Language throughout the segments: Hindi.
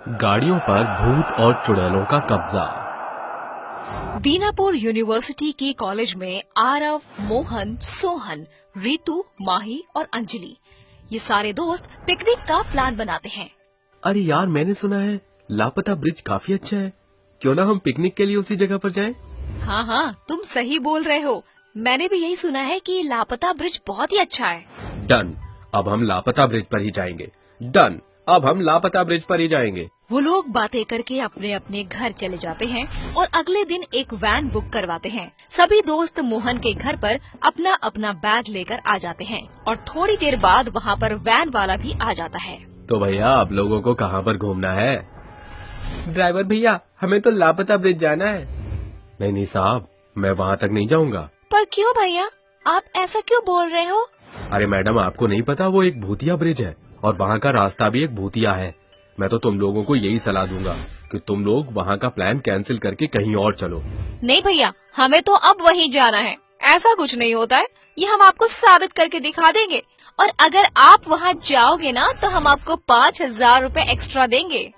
गाड़ियों पर भूत और चुड़ैलों का कब्जा। दीनापुर यूनिवर्सिटी के कॉलेज में आरव, मोहन, सोहन, रितु, माही और अंजलि ये सारे दोस्त पिकनिक का प्लान बनाते हैं। अरे यार, मैंने सुना है लापता ब्रिज काफी अच्छा है। क्यों ना हम पिकनिक के लिए उसी जगह पर जाएं? हाँ हाँ, तुम सही बोल रहे हो। मैंने भी यही सुना है कि लापता ब्रिज बहुत ही अच्छा है। डन, अब हम लापता ब्रिज पर ही जाएंगे। डन, अब हम लापता ब्रिज पर ही जाएंगे। वो लोग बातें करके अपने अपने घर चले जाते हैं और अगले दिन एक वैन बुक करवाते हैं। सभी दोस्त मोहन के घर पर अपना अपना बैग लेकर आ जाते हैं और थोड़ी देर बाद वहाँ पर वैन वाला भी आ जाता है। तो भैया, आप लोगों को कहाँ पर घूमना है? ड्राइवर भैया, हमें तो लापता ब्रिज जाना है। नहीं साहब, मैं वहाँ तक नहीं जाऊँगा। पर क्यों भैया, आप ऐसा क्यों बोल रहे हो? अरे मैडम, आपको नहीं पता वो एक भूतिया ब्रिज है और वहाँ का रास्ता भी एक भूतिया है। मैं तो तुम लोगों को यही सलाह दूंगा कि तुम लोग वहाँ का प्लान कैंसिल करके कहीं और चलो। नहीं भैया, हमें तो अब वहीं जाना है। ऐसा कुछ नहीं होता है, ये हम आपको साबित करके दिखा देंगे। और अगर आप वहाँ जाओगे ना तो हम आपको 5,000 रूपए एक्स्ट्रा देंगे।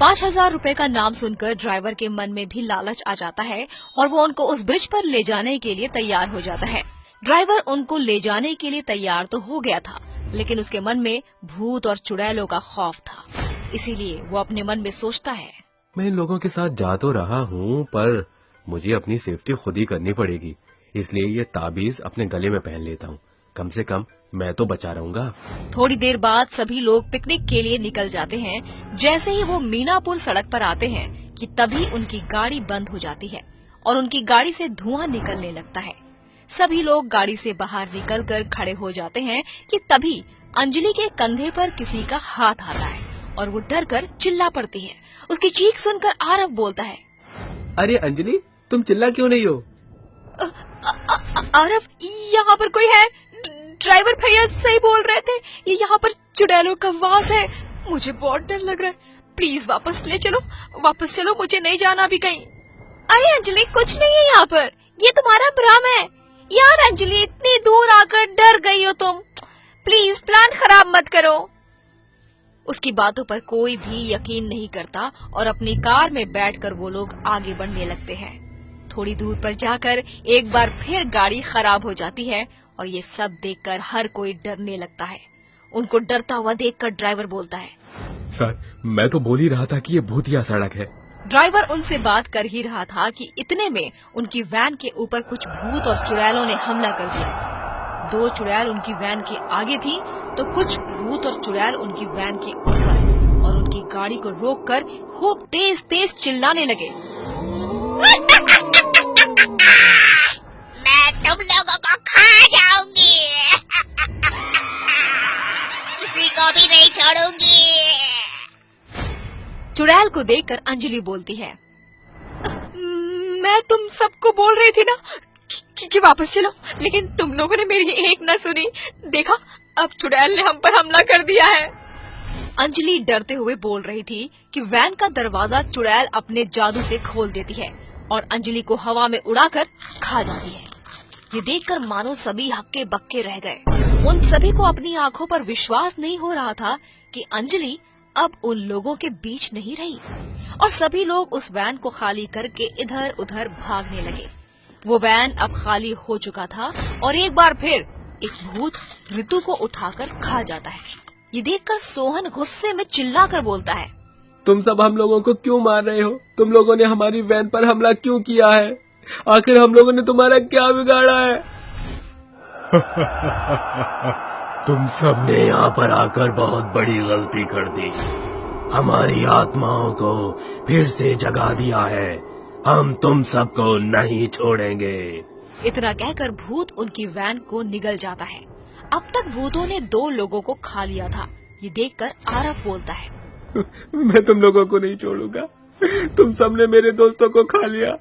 5,000 रूपए का नाम सुनकर ड्राइवर के मन में भी लालच आ जाता है और वो उनको उस ब्रिज पर ले जाने के लिए तैयार हो जाता है। ड्राइवर उनको ले जाने के लिए तैयार तो हो गया था, लेकिन उसके मन में भूत और चुड़ैलों का खौफ था। इसीलिए वो अपने मन में सोचता है, मैं इन लोगों के साथ जा तो रहा हूँ, पर मुझे अपनी सेफ्टी खुद ही करनी पड़ेगी। इसलिए ये ताबीज अपने गले में पहन लेता हूँ। कम से कम मैं तो बचा रहूंगा। थोड़ी देर बाद सभी लोग पिकनिक के लिए निकल जाते हैं। जैसे ही वो मीनापुर सड़क पर आते हैं कि तभी उनकी गाड़ी बंद हो जाती है और उनकी गाड़ी से धुआं निकलने लगता है। सभी लोग गाड़ी से बाहर निकलकर खड़े हो जाते हैं कि तभी अंजलि के कंधे पर किसी का हाथ आता है और वो डर कर चिल्ला पड़ती है। उसकी चीख सुनकर आरव बोलता है, अरे अंजलि, तुम चिल्ला क्यों नहीं हो? आरव, यहाँ पर कोई है। ड्राइवर भैया सही बोल रहे थे, ये यहाँ पर चुड़ैलों का वास है। मुझे बहुत डर लग रहा है। प्लीज वापस ले चलो, वापस चलो, मुझे नहीं जाना अभी कहीं। अरे अंजलि, कुछ नहीं है यहाँ पर, ये तुम्हारा भ्रम है। यार अंजलि, इतनी दूर आकर डर गई हो तुम। प्लीज प्लान खराब मत करो। उसकी बातों पर कोई भी यकीन नहीं करता और अपनी कार में बैठकर वो लोग आगे बढ़ने लगते हैं। थोड़ी दूर पर जाकर एक बार फिर गाड़ी खराब हो जाती है और ये सब देखकर हर कोई डरने लगता है। उनको डरता हुआ देखकर ड्राइवर बोलता है, सर, मैं तो बोल ही रहा था कि ये भूतिया सड़क है। ड्राइवर उनसे बात कर ही रहा था कि इतने में उनकी वैन के ऊपर कुछ भूत और चुड़ैलों ने हमला कर दिया। 2 चुड़ैल उनकी वैन के आगे थी तो कुछ भूत और चुड़ैल उनकी वैन के ऊपर और उनकी गाड़ी को रोककर खूब तेज तेज चिल्लाने लगे। मैं तुम लोगों को खा जाऊंगी। किसी को भी नहीं छोड़ूंगी। चुड़ैल को देखकर अंजलि बोलती है, मैं तुम सबको बोल रही थी ना कि वापस चलो, लेकिन तुम लोगों ने मेरी एक न सुनी। देखा, अब चुड़ैल ने हम पर हमला कर दिया है। अंजलि डरते हुए बोल रही थी कि वैन का दरवाजा चुड़ैल अपने जादू से खोल देती है और अंजलि को हवा में उड़ाकर खा जाती है। ये देखकर मानो सभी हक्के बक्के रह गए। उन सभी को अपनी आंखों पर विश्वास नहीं हो रहा था कि अंजलि अब उन लोगों के बीच नहीं रही और सभी लोग उस वैन को खाली करके इधर उधर भागने लगे। वो वैन अब खाली हो चुका था और एक बार फिर एक भूत रितु को उठाकर खा जाता है। ये देखकर सोहन गुस्से में चिल्लाकर बोलता है, तुम सब हम लोगों को क्यों मार रहे हो? तुम लोगों ने हमारी वैन पर हमला क्यों किया है? आखिर हम लोगों ने तुम्हारा क्या बिगाड़ा है? तुम सब ने यहाँ पर आकर बहुत बड़ी गलती कर दी। हमारी आत्माओं को फिर से जगा दिया है। हम तुम सबको नहीं छोड़ेंगे। इतना कहकर भूत उनकी वैन को निगल जाता है। अब तक भूतों ने 2 लोगों को खा लिया था। ये देखकर आरव बोलता है, मैं तुम लोगों को नहीं छोड़ूंगा। तुम सबने मेरे दोस्तों को खा लिया।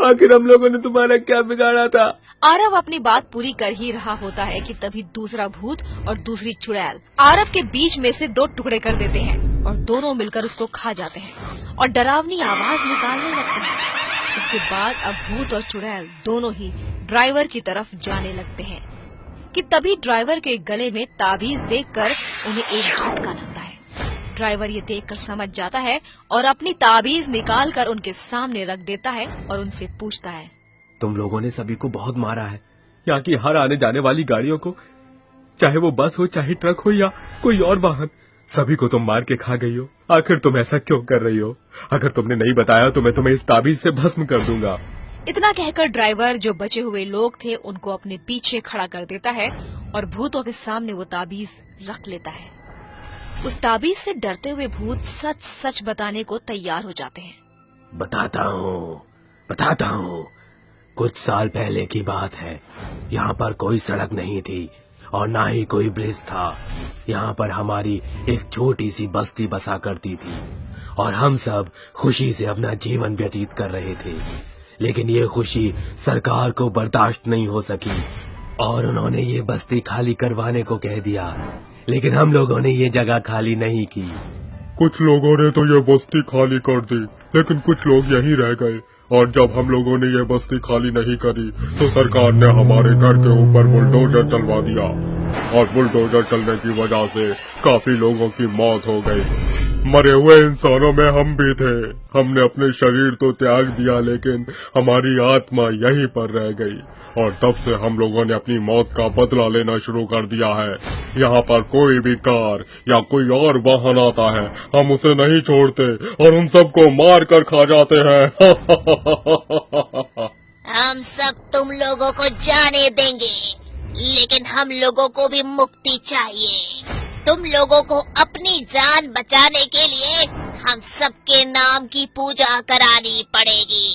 आखिर हम लोगों ने तुम्हारा क्या बिगाड़ा था? आरव अपनी बात पूरी कर ही रहा होता है कि तभी दूसरा भूत और दूसरी चुड़ैल आरव के बीच में से 2 टुकड़े कर देते हैं और दोनों मिलकर उसको खा जाते हैं और डरावनी आवाज निकालने लगते हैं। उसके बाद अब भूत और चुड़ैल दोनों ही ड्राइवर की तरफ जाने लगते हैं कि तभी ड्राइवर के गले में ताबीज देखकर उन्हें एक झटका लगता है। ड्राइवर ये देखकर समझ जाता है और अपनी ताबीज निकाल कर उनके सामने रख देता है और उनसे पूछता है, तुम लोगों ने सभी को बहुत मारा है। यहाँ की हर आने जाने वाली गाड़ियों को, चाहे वो बस हो, चाहे ट्रक हो या कोई और वाहन, सभी को तुम मार के खा गई हो। आखिर तुम ऐसा क्यों कर रही हो? अगर तुमने नहीं बताया तो मैं तुम्हें इस ताबीज से भस्म कर दूंगा। इतना कहकर ड्राइवर जो बचे हुए लोग थे उनको अपने पीछे खड़ा कर देता है और भूतों के सामने वो ताबीज रख लेता है। उस ताबीज से डरते हुए भूत सच सच बताने को तैयार हो जाते हैं। बताता हूँ। कुछ साल पहले की बात है। यहाँ पर कोई सड़क नहीं थी और ना ही कोई ब्रिज था। यहाँ पर हमारी एक छोटी सी बस्ती बसा करती थी और हम सब खुशी से अपना जीवन व्यतीत कर रहे थे। लेकिन ये खुशी सरकार को बर्दाश्त नहीं हो सकी और उन्होंने ये बस्ती खाली करवाने को कह दिया। लेकिन हम लोगों ने ये जगह खाली नहीं की। कुछ लोगों ने तो ये बस्ती खाली कर दी, लेकिन कुछ लोग यहीं रह गए। और जब हम लोगों ने ये बस्ती खाली नहीं करी तो सरकार ने हमारे घर के ऊपर बुलडोजर चलवा दिया और बुलडोजर चलने की वजह से काफी लोगों की मौत हो गई। मरे हुए इंसानों में हम भी थे। हमने अपने शरीर तो त्याग दिया, लेकिन हमारी आत्मा यहीं पर रह गई और तब से हम लोगों ने अपनी मौत का बदला लेना शुरू कर दिया है। यहाँ पर कोई भी कार या कोई और वाहन आता है, हम उसे नहीं छोड़ते और उन सबको मार कर खा जाते हैं। हम सब तुम लोगों को जाने देंगे, लेकिन हम लोगों को भी मुक्ति चाहिए। तुम लोगों को अपनी जान बचाने के लिए हम सबके नाम की पूजा करानी पड़ेगी,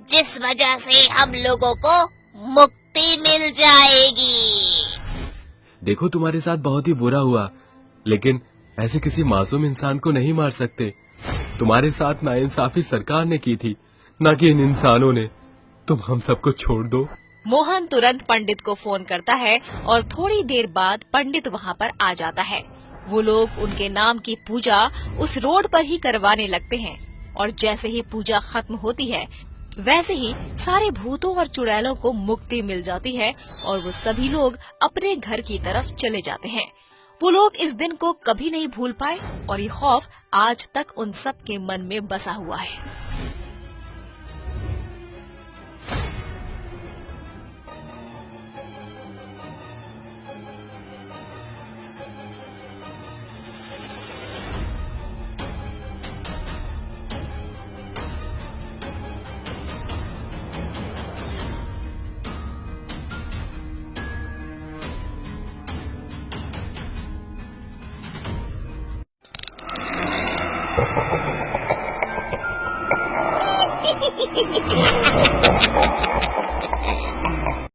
जिस वजह से हम लोगों को मुक्ति मिल जाएगी। देखो, तुम्हारे साथ बहुत ही बुरा हुआ, लेकिन ऐसे किसी मासूम इंसान को नहीं मार सकते। तुम्हारे साथ नाइंसाफी सरकार ने की थी, ना कि इन इंसानों ने। तुम हम सबको छोड़ दो। मोहन तुरंत पंडित को फोन करता है और थोड़ी देर बाद पंडित वहाँ पर आ जाता है। वो लोग उनके नाम की पूजा उस रोड पर ही करवाने लगते हैं और जैसे ही पूजा खत्म होती है वैसे ही सारे भूतों और चुड़ैलों को मुक्ति मिल जाती है और वो सभी लोग अपने घर की तरफ चले जाते हैं। वो लोग इस दिन को कभी नहीं भूल पाए और ये खौफ आज तक उन सब के मन में बसा हुआ है।